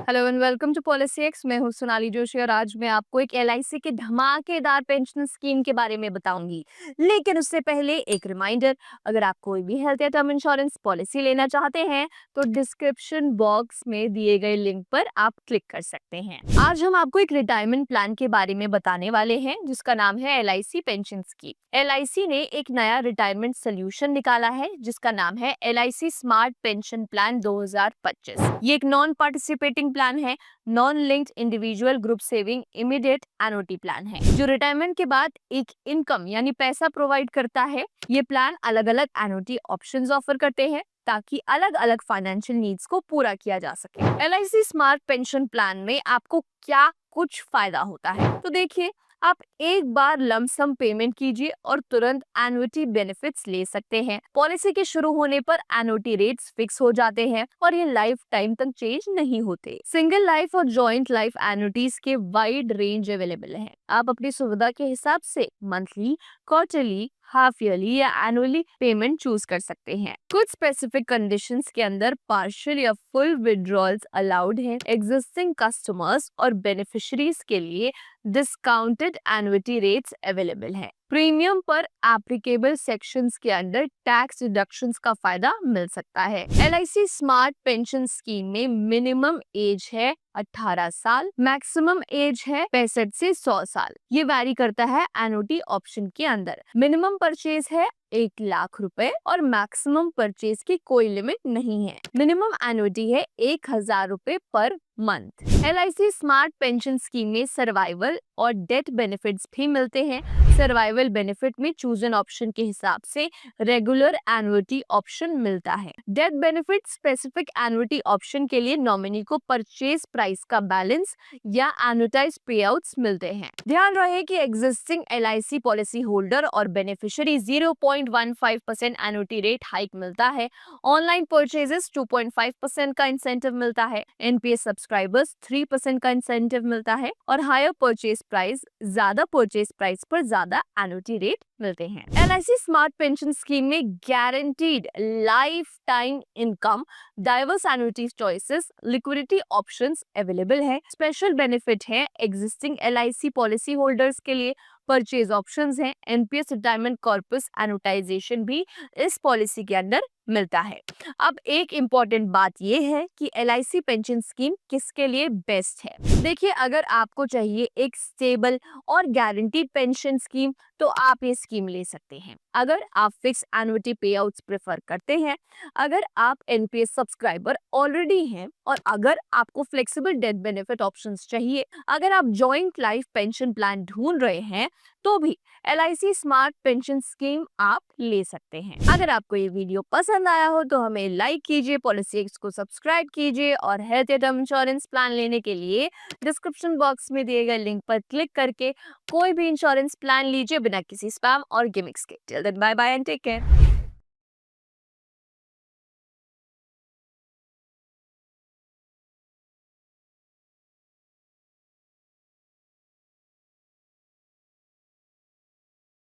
Hello and welcome to policy X. मैं हूं सोनाली जोशी और आज मैं आपको एक एलआईसी के धमाकेदार पेंशन स्कीम के बारे में बताऊंगी। लेकिन उससे पहले एक रिमाइंडर, अगर आप कोई भी हेल्थ या टर्म इंश्योरेंस पॉलिसी लेना चाहते हैं तो डिस्क्रिप्शन बॉक्स में दिए गए लिंक पर आप क्लिक कर सकते हैं। आज हम आपको एक रिटायरमेंट प्लान के बारे में बताने वाले हैं जिसका नाम है एलआईसी पेंशन स्कीम। एलआईसी ने एक नया रिटायरमेंट सोल्यूशन निकाला है जिसका नाम है LIC स्मार्ट पेंशन प्लान 2025। ये एक नॉन पार्टिसिपेटिंग प्लान है, non linked individual group saving immediate annuity plan है जो रिटायरमेंट के बाद एक इनकम यानी पैसा प्रोवाइड करता है। ये प्लान अलग अलग एन्युटी ऑप्शंस ऑफर करते हैं ताकि अलग अलग फाइनेंशियल नीड्स को पूरा किया जा सके। LIC स्मार्ट पेंशन प्लान में आपको क्या कुछ फायदा होता है, तो देखिए, आप एक बार लमसम पेमेंट कीजिए और तुरंत एन्युटी बेनिफिट्स ले सकते हैं। पॉलिसी के शुरू होने पर एन्युटी रेट्स फिक्स हो जाते हैं और ये लाइफ टाइम तक चेंज नहीं होते। सिंगल लाइफ और जॉइंट लाइफ एन्युटीज के वाइड रेंज अवेलेबल है। आप अपनी सुविधा के हिसाब से मंथली, क्वार्टरली, हाफ ईयरली या एनुअली पेमेंट चूज कर सकते हैं। कुछ स्पेसिफिक कंडीशंस के अंदर पार्शियल या फुल विड्रॉल्स अलाउड हैं। एग्जिस्टिंग कस्टमर्स और बेनिफिशियरीज के लिए डिस्काउंटेड एन्युटी रेट्स अवेलेबल है। प्रीमियम पर एप्लीकेबल सेक्शंस के अंदर टैक्स डिडक्शंस का फायदा मिल सकता है। LIC स्मार्ट पेंशन स्कीम में मिनिमम एज है 18 साल, मैक्सिमम एज है 65 से 100 साल। ये वैरी करता है एन्युटी ऑप्शन के अंदर। मिनिमम परचेज है 1 लाख रुपए और मैक्सिमम परचेज की कोई लिमिट नहीं है। मिनिमम एन्युटी है 1000 रुपए per month. LIC smart pension scheme में सर्वाइवल और डेथ बेनिफिट्स भी मिलते हैं। सर्वाइवल बेनिफिट में चूजन ऑप्शन के हिसाब से रेगुलर एन्युटी ऑप्शन मिलता है। Death benefit specific annuity option के लिए नॉमिनी को परचेज प्राइस का बैलेंस या एन्युटाइज पेआउट्स मिलते हैं। ध्यान रहे कि एग्जिस्टिंग LIC पॉलिसी होल्डर और बेनिफिशियरी 0.15% एन्युटी रेट हाइक मिलता है। ऑनलाइन परचेजेस 2.5% का इंसेंटिव मिलता है। NPS सब्सक्राइबर्स 3% का इंसेंटिव मिलता है और हायर परचेज प्राइस, ज्यादा परचेज प्राइस पर ज्यादा एन्युटी रेट मिलते हैं। LIC स्मार्ट पेंशन स्कीम में guaranteed life time income, diverse annuity choices, liquidity options available है। स्पेशल बेनिफिट है एग्जिस्टिंग LIC पॉलिसी होल्डर्स के लिए। परचेज ऑप्शंस हैं। NPS रिटायरमेंट कॉर्पस एनोटाइजेशन भी इस पॉलिसी के अंदर मिलता है। अब एक इम्पॉर्टेंट बात यह है कि LIC पेंशन स्कीम किसके लिए बेस्ट है। देखिए, अगर आपको चाहिए एक स्टेबल और गारंटीड पेंशन स्कीम तो आप ये स्कीम ले सकते हैं। अगर आप फिक्स एन्युटी पेआउट्स प्रेफर करते हैं, अगर आप NPS सब्सक्राइबर ऑलरेडी हैं और अगर आपको फ्लेक्सिबल डेथ बेनिफिट ऑप्शंस चाहिए, अगर आप जॉइंट लाइफ पेंशन प्लान ढूंढ रहे हैं तो भी LIC स्मार्ट पेंशन स्कीम आप ले सकते हैं। अगर आपको ये वीडियो पसंद आया हो तो हमें लाइक कीजिए, पॉलिसी एक्स को सब्सक्राइब कीजिए और हेल्थ या टर्म इंश्योरेंस प्लान लेने के लिए डिस्क्रिप्शन बॉक्स में दिए गए लिंक पर क्लिक करके कोई भी इंश्योरेंस प्लान लीजिए बिना किसी स्पैम और गिमिक्स के। Till then, bye bye and take care.